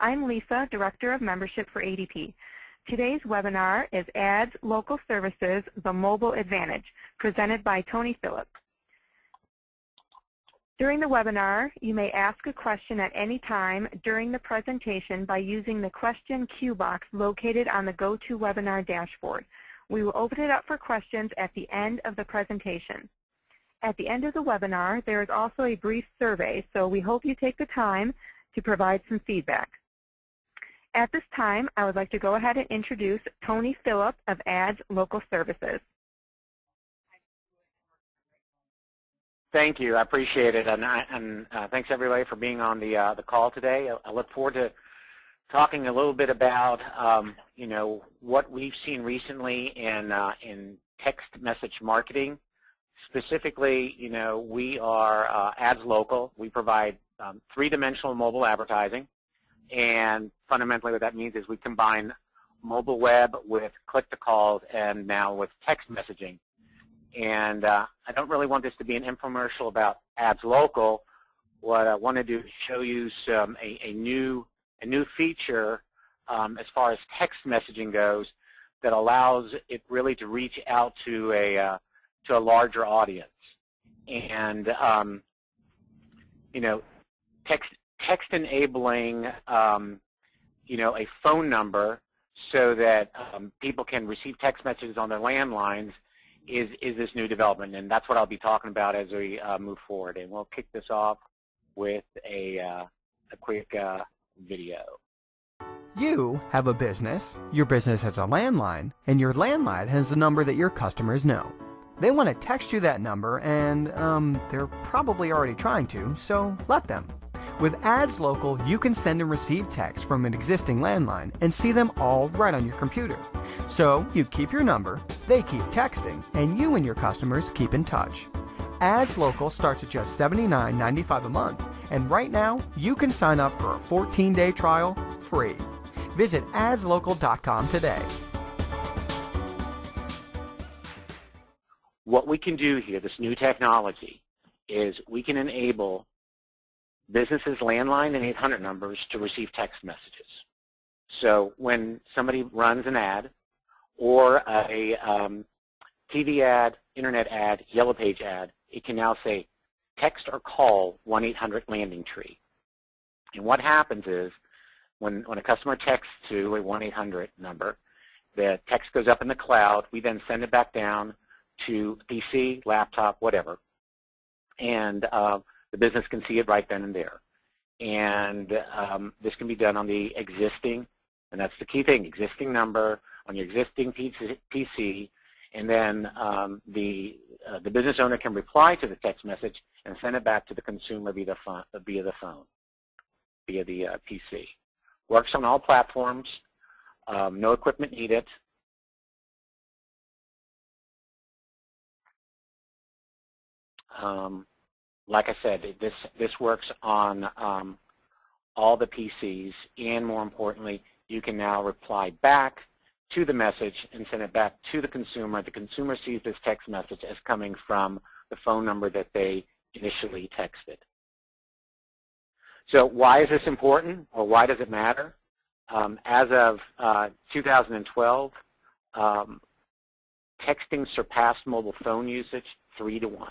I'm Lisa, Director of Membership for ADP. Today's webinar is AdsLocal Services, the Mobile Advantage, presented by Tony Philipp. During the webinar, you may ask a question at any time during the presentation by using the question queue box located on the GoToWebinar dashboard. We will open it up for questions at the end of the presentation. At the end of the webinar, there is also a brief survey, so we hope you take the time to provide some feedback. At this time, I would like to go ahead and introduce Tony Philipp of AdsLocal Services. Thank you. I appreciate it, and thanks everybody for being on the call today. I look forward to talking a little bit about what we've seen recently in text message marketing. Specifically, we are AdsLocal. We provide three-dimensional mobile advertising, and fundamentally what that means is we combine mobile web with click-to-calls and now with text messaging. And I don't really want this to be an infomercial about AdsLocal. What I want to do is show you a new feature as far as text messaging goes that allows it really to reach out to a larger audience. And text enabling a phone number so that people can receive text messages on their landlines is this new development, and that's what I'll be talking about as we move forward. And we'll kick this off with a quick video. You have a business, your business has a landline, and your landline has a number that your customers know. They want to text you that number, and they're probably already trying to, so let them. With AdsLocal, you can send and receive text from an existing landline and see them all right on your computer. So you keep your number, they keep texting, and you and your customers keep in touch. AdsLocal starts at just $79.95 a month, and right now you can sign up for a 14-day trial free. Visit adslocal.com today. What we can do here, this new technology, is we can enable businesses' landline and 800 numbers to receive text messages. So when somebody runs an ad or a TV ad, internet ad, yellow page ad, it can now say text or call 1-800 landing tree. And what happens is when a customer texts to a 1-800 number, the text goes up in the cloud. We then send it back down to PC, laptop, whatever, and the business can see it right then and there. And this can be done on the existing, and that's the key thing, existing number on your existing PC, and then the business owner can reply to the text message and send it back to the consumer via the phone, via the PC. Works on all platforms, no equipment needed. Like I said, this works on all the PCs, and more importantly, you can now reply back to the message and send it back to the consumer. The consumer sees this text message as coming from the phone number that they initially texted. So why is this important, or why does it matter? As of 2012, texting surpassed mobile phone usage 3-to-1.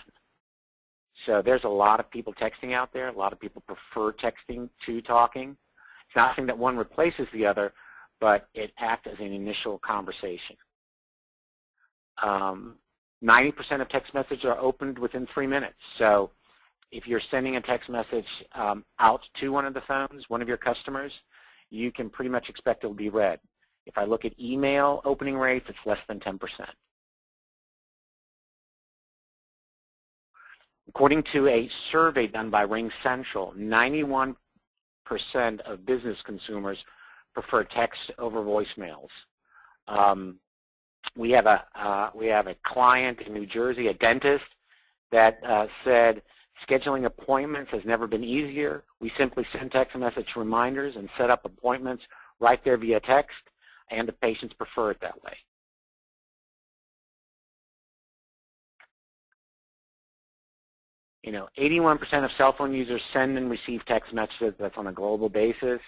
So there's a lot of people texting out there. A lot of people prefer texting to talking. It's not saying that one replaces the other, but it acts as an initial conversation. 90% of text messages are opened within 3 minutes. So if you're sending a text message out to one of the phones, one of your customers, you can pretty much expect it will be read. If I look at email opening rates, it's less than 10%. According to a survey done by RingCentral, 91% of business consumers prefer text over voicemails. We have a client in New Jersey, a dentist, that said scheduling appointments has never been easier. We simply send text message reminders and set up appointments right there via text, and the patients prefer it that way. 81% of cell phone users send and receive text messages. That's on a global basis.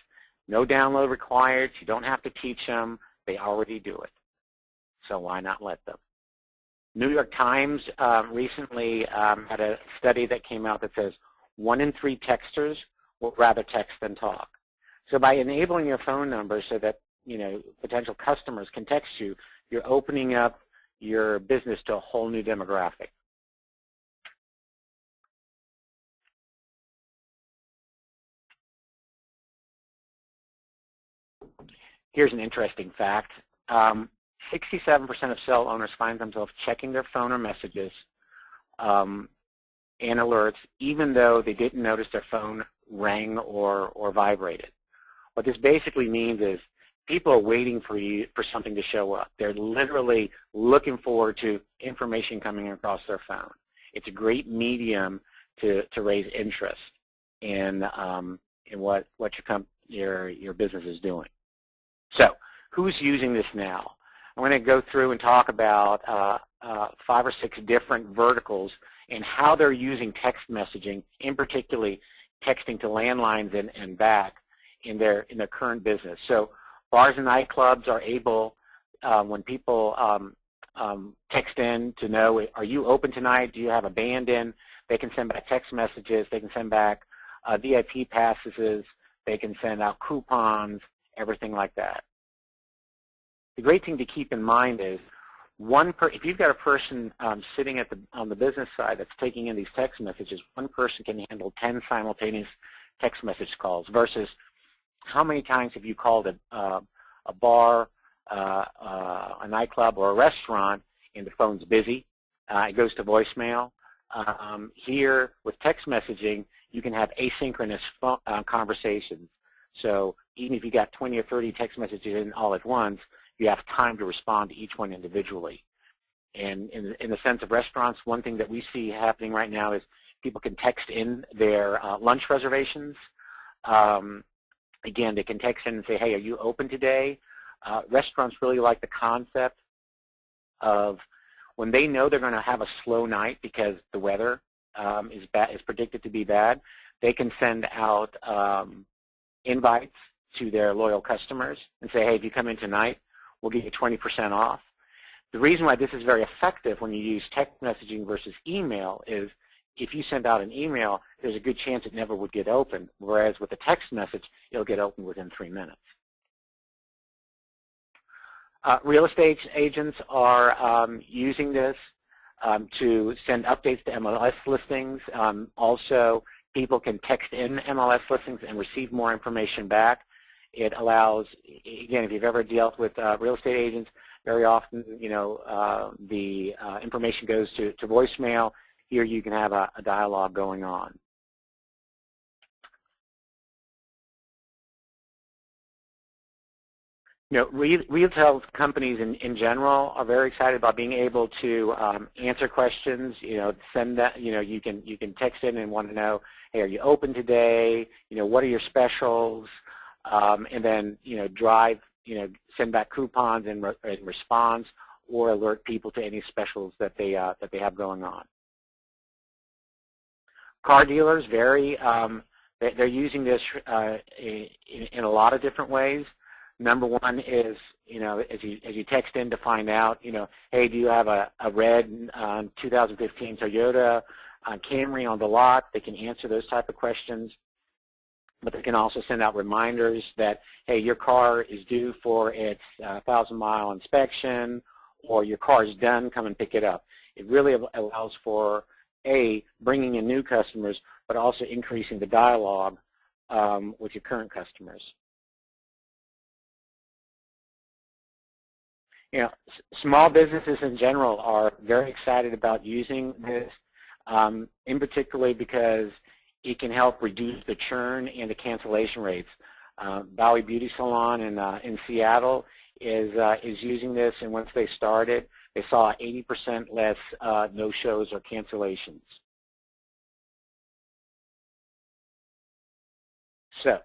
No download required. You don't have to teach them. They already do it. So why not let them? New York Times recently had a study that came out that says 1 in 3 texters would rather text than talk. So by enabling your phone number so that potential customers can text you, you're opening up your business to a whole new demographic. Here's an interesting fact. 67% of cell owners find themselves checking their phone or messages and alerts even though they didn't notice their phone rang or vibrated. What this basically means is people are waiting for something to show up. They're literally looking forward to information coming across their phone. It's a great medium to raise interest in what your business is doing. So who's using this now? I'm going to go through and talk about 5 or 6 different verticals and how they're using text messaging, in particularly texting to landlines and back in their current business. So bars and nightclubs are able, when people text in to know, are you open tonight? Do you have a band in? They can send back text messages. They can send back VIP passes. They can send out coupons, everything like that. The great thing to keep in mind is if you've got a person sitting on the business side that's taking in these text messages, one person can handle 10 simultaneous text message calls versus how many times have you called a bar, a nightclub, or a restaurant and the phone's busy, it goes to voicemail. Here with text messaging, you can have asynchronous conversations. So even if you got 20 or 30 text messages in all at once, you have time to respond to each one individually. And in the sense of restaurants, one thing that we see happening right now is people can text in their lunch reservations. Again, they can text in and say, hey, are you open today? Restaurants really like the concept of when they know they're going to have a slow night because the weather is predicted to be bad, they can send out invites to their loyal customers and say, hey, if you come in tonight, we'll give you 20% off. The reason why this is very effective when you use text messaging versus email is if you send out an email, there's a good chance it never would get opened, whereas with a text message, it'll get opened within 3 minutes. Real estate agents are using this to send updates to MLS listings. Also, people can text in MLS listings and receive more information back. It allows, again, if you've ever dealt with real estate agents, very often, the information goes to voicemail. Here you can have a dialogue going on. Retail companies in general are very excited about being able to answer questions. Send that. You can text in and want to know, hey, are you open today? What are your specials? And then send back coupons in response, or alert people to any specials that they have going on. Car dealers they're using this in a lot of different ways. Number one is as you text in to find out hey, do you have a red 2015 Toyota Camry on the lot? They can answer those type of questions. But they can also send out reminders that, hey, your car is due for its 1,000-mile inspection, or your car is done, come and pick it up. It really allows for, bringing in new customers, but also increasing the dialogue with your current customers. Small businesses in general are very excited about using this, in particular because it can help reduce the churn and the cancellation rates. Bowie Beauty Salon in Seattle is using this, and once they started, they saw 80% less no-shows or cancellations. So,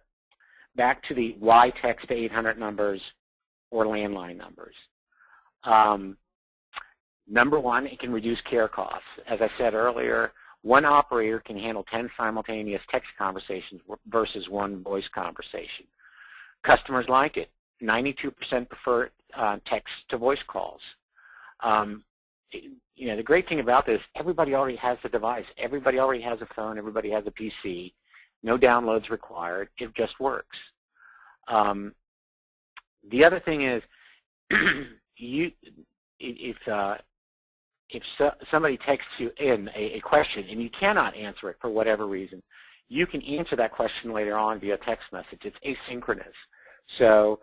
back to the why text to 800 numbers or landline numbers. Number one, it can reduce care costs. As I said earlier, one operator can handle 10 simultaneous text conversations versus one voice conversation. Customers like it. 92% prefer text to voice calls. You know, the great thing about this, everybody already has the device. Everybody already has a phone. Everybody has a PC. No downloads required. It just works. The other thing is, if somebody texts you in a question and you cannot answer it for whatever reason, you can answer that question later on via text message. It's asynchronous. So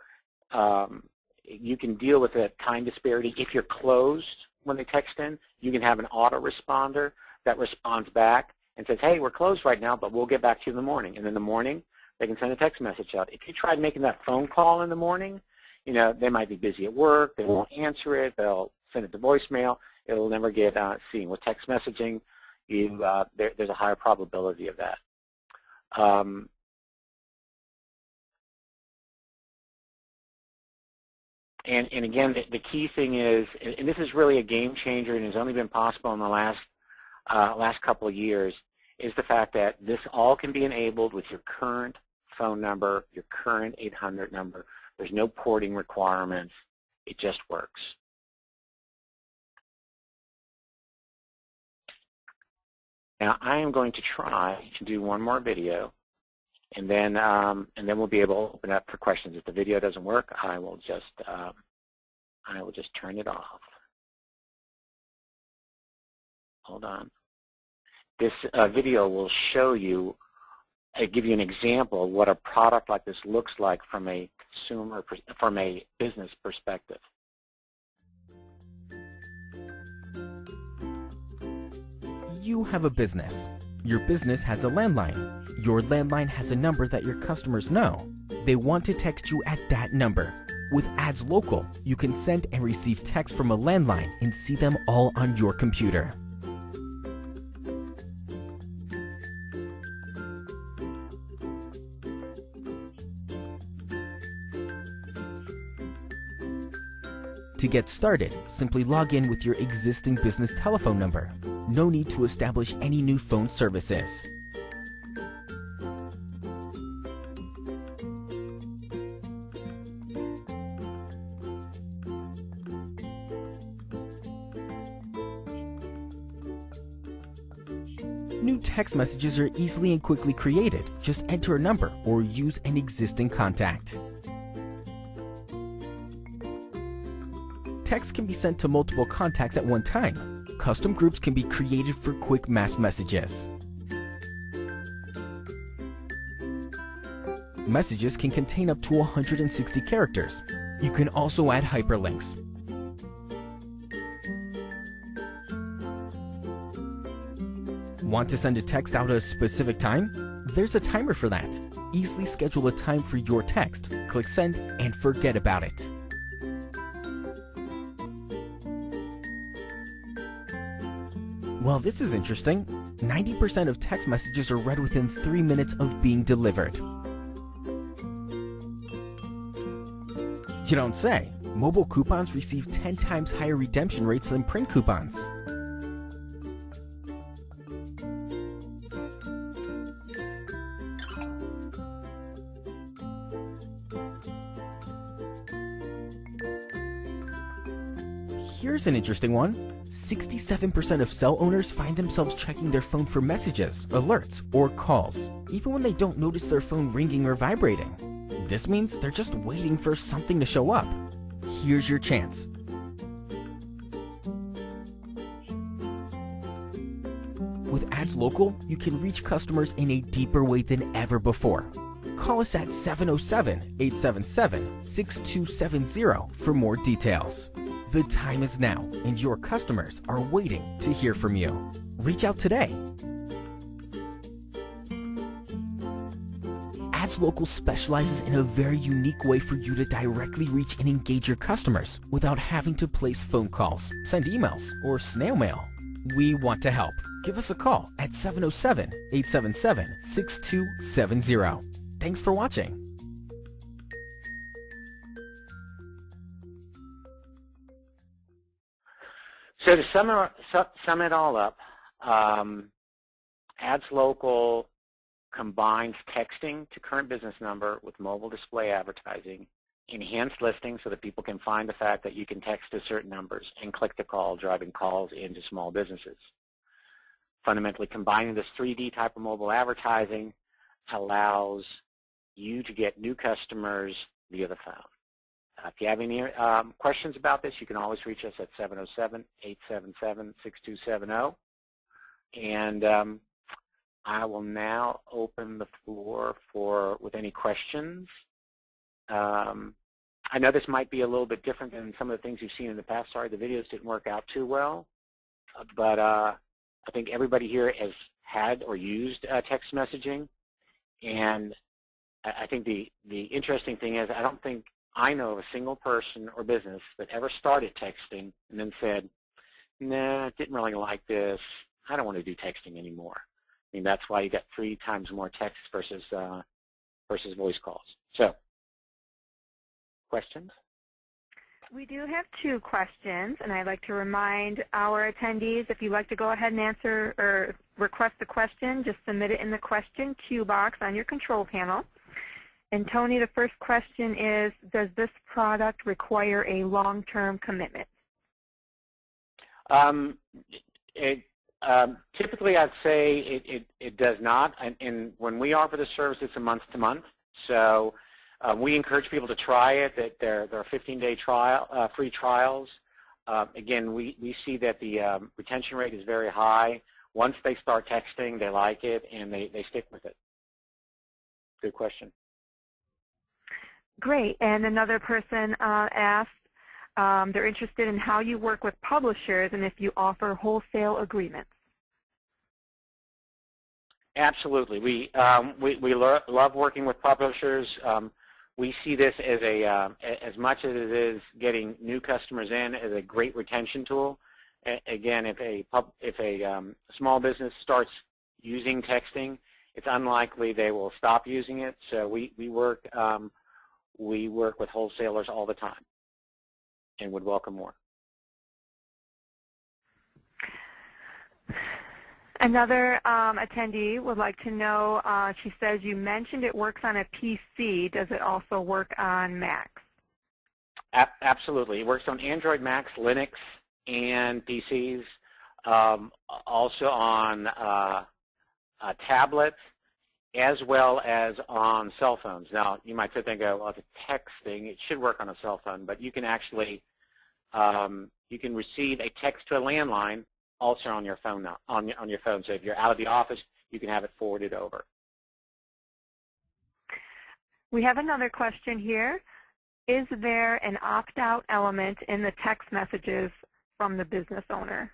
you can deal with the time disparity. If you're closed when they text in, you can have an autoresponder that responds back and says, hey, we're closed right now, but we'll get back to you in the morning. And in the morning, they can send a text message out. If you tried making that phone call in the morning, you know, they might be busy at work. They won't answer it. They'll send it to voicemail. It'll never get seen. With text messaging, there's a higher probability of that. And again, the key thing is, and this is really a game changer and has only been possible in the last couple of years, is the fact that this all can be enabled with your current phone number, your current 800 number. There's no porting requirements. It just works. Now I am going to try to do one more video, and then we'll be able to open up for questions. If the video doesn't work, I will just turn it off. Hold on. This video will show you, give you an example of what a product like this looks like from a consumer, from a business perspective. You have a business. Your business has a landline. Your landline has a number that your customers know. They want to text you at that number. With AdsLocal, you can send and receive text from a landline and see them all on your computer. To get started, simply log in with your existing business telephone number. No need to establish any new phone services. New text messages are easily and quickly created. Just enter a number or use an existing contact. Text can be sent to multiple contacts at one time. Custom groups can be created for quick mass messages. Messages can contain up to 160 characters. You can also add hyperlinks. Want to send a text out at a specific time? There's a timer for that. Easily schedule a time for your text. Click send and forget about it. Well, this is interesting. 90% of text messages are read within 3 minutes of being delivered. You don't say. Mobile coupons receive 10 times higher redemption rates than print coupons. Here's an interesting one. 67% of cell owners find themselves checking their phone for messages, alerts, or calls, even when they don't notice their phone ringing or vibrating. This means they're just waiting for something to show up. Here's your chance. With AdsLocal, you can reach customers in a deeper way than ever before. Call us at 707-877-6270 for more details. The time is now, and your customers are waiting to hear from you. Reach out today. AdsLocal specializes in a very unique way for you to directly reach and engage your customers without having to place phone calls, send emails, or snail mail. We want to help. Give us a call at 707-877-6270. Thanks for watching. So to sum it all up, AdsLocal combines texting to current business number with mobile display advertising, enhanced listings so that people can find the fact that you can text to certain numbers and click to call, driving calls into small businesses. Fundamentally, combining this 3D type of mobile advertising allows you to get new customers via the phone. If you have any questions about this, you can always reach us at 707-877-6270. And I will now open the floor with any questions. I know this might be a little bit different than some of the things you've seen in the past. Sorry, the videos didn't work out too well. But I think everybody here has had or used text messaging. And I think the interesting thing is I don't think I know of a single person or business that ever started texting and then said, nah, didn't really like this. I don't want to do texting anymore. I mean, that's why you got 3 times more text versus voice calls. So, questions? We do have 2 questions, and I'd like to remind our attendees, if you'd like to go ahead and answer or request a question, just submit it in the question queue box on your control panel. And Tony, the first question is, does this product require a long-term commitment? Typically, I'd say it does not. And when we offer the service, it's a month-to-month. So we encourage people to try it. That there are 15-day free trials. Again, we see that the retention rate is very high. Once they start texting, they like it, and they stick with it. Good question. Great. And another person asked, they're interested in how you work with publishers and if you offer wholesale agreements. Absolutely. We love working with publishers. We see this as as much as it is getting new customers in, as a great retention tool. Again, if a small business starts using texting, it's unlikely they will stop using it. So we work with wholesalers all the time and would welcome more. Another attendee would like to know, she says you mentioned it works on a PC. Does it also work on Macs? Absolutely. It works on Android, Macs, Linux, and PCs. Also on tablets, as well as on cell phones. Now, you might sit there and go, well, it's a texting. It should work on a cell phone, but you can actually you can receive a text to a landline also on your phone now, on your phone. So if you're out of the office, you can have it forwarded over. We have another question here. Is there an opt-out element in the text messages from the business owner?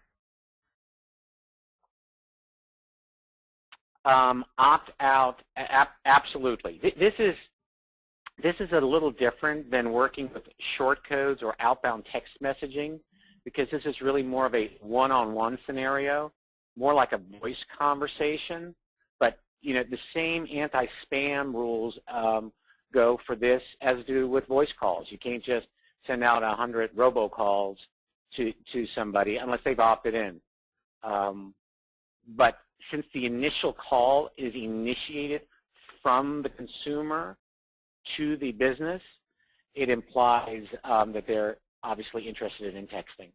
Opt-out, absolutely. This is a little different than working with short codes or outbound text messaging, because this is really more of a one-on-one scenario, more like a voice conversation. But the same anti-spam rules go for this as do with voice calls. You can't just send out 100 robocalls to somebody unless they've opted in. But since the initial call is initiated from the consumer to the business, it implies that they're obviously interested in texting.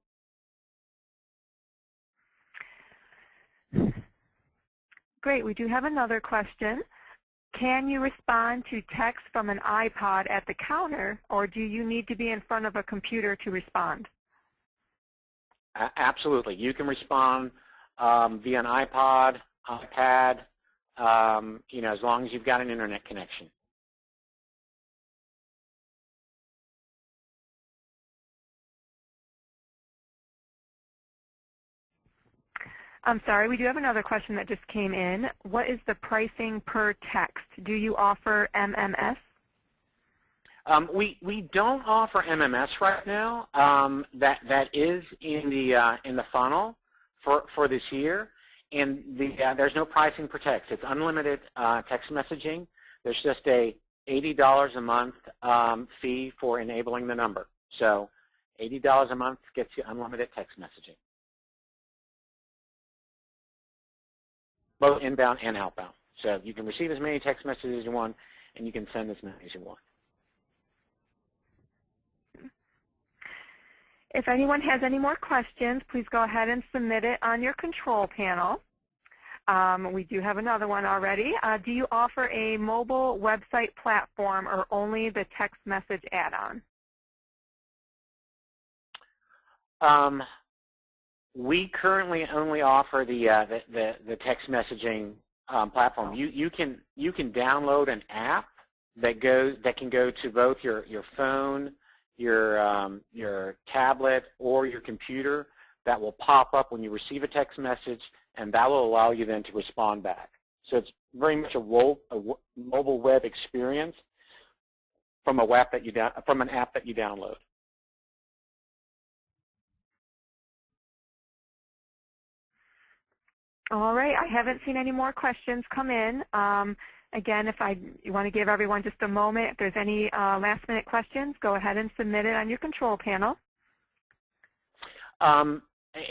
Great. We do have another question. Can you respond to text from an iPod at the counter, or do you need to be in front of a computer to respond? Absolutely. You can respond via an iPod, iPad, as long as you've got an internet connection. I'm sorry, we do have another question that just came in. What is the pricing per text? Do you offer MMS? We don't offer MMS right now. That is in the funnel for this year, and there's no pricing per text. It's unlimited text messaging. There's just a $80 a month fee for enabling the number. So $80 a month gets you unlimited text messaging, both inbound and outbound. So you can receive as many text messages as you want, and you can send as many as you want. If anyone has any more questions, please go ahead and submit it on your control panel. We do have another one already. Do you offer a mobile website platform or only the text message add-on? We currently only offer the text messaging platform. You can download an app that can go to both your phone, your tablet, or your computer. That will pop up when you receive a text message, and that will allow you then to respond back. So it's very much a mobile web experience from an app that you download. All right, I haven't seen any more questions come in. Again, you want to give everyone just a moment, if there's any last-minute questions, go ahead and submit it on your control panel.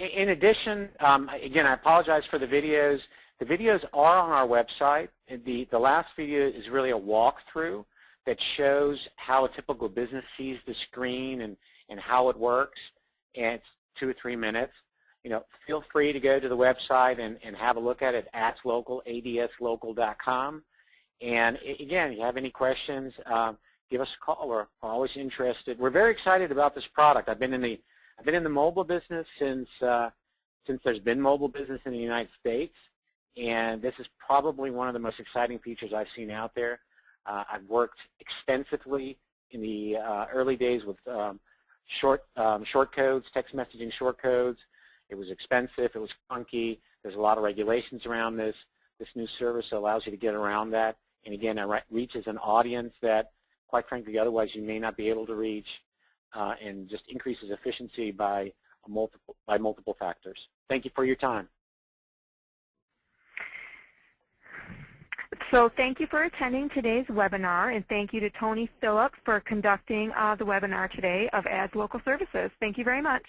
In addition, again, I apologize for the videos. The videos are on our website. The last video is really a walkthrough that shows how a typical business sees the screen and how it works, and it's 2 or 3 minutes. Feel free to go to the website and have a look at it, AdsLocal, AdsLocal.com. And again, if you have any questions, give us a call. We're always interested. We're very excited about this product. I've been in the mobile business since there's been mobile business in the United States, and this is probably one of the most exciting features I've seen out there. I've worked extensively in the early days with short codes, text messaging short codes. It was expensive. It was funky. There's a lot of regulations around this. This new service allows you to get around that. And again, it reaches an audience that, quite frankly, otherwise you may not be able to reach, and just increases efficiency by multiple factors. Thank you for your time. So thank you for attending today's webinar, and thank you to Tony Philipp for conducting the webinar today of AdsLocal Services. Thank you very much.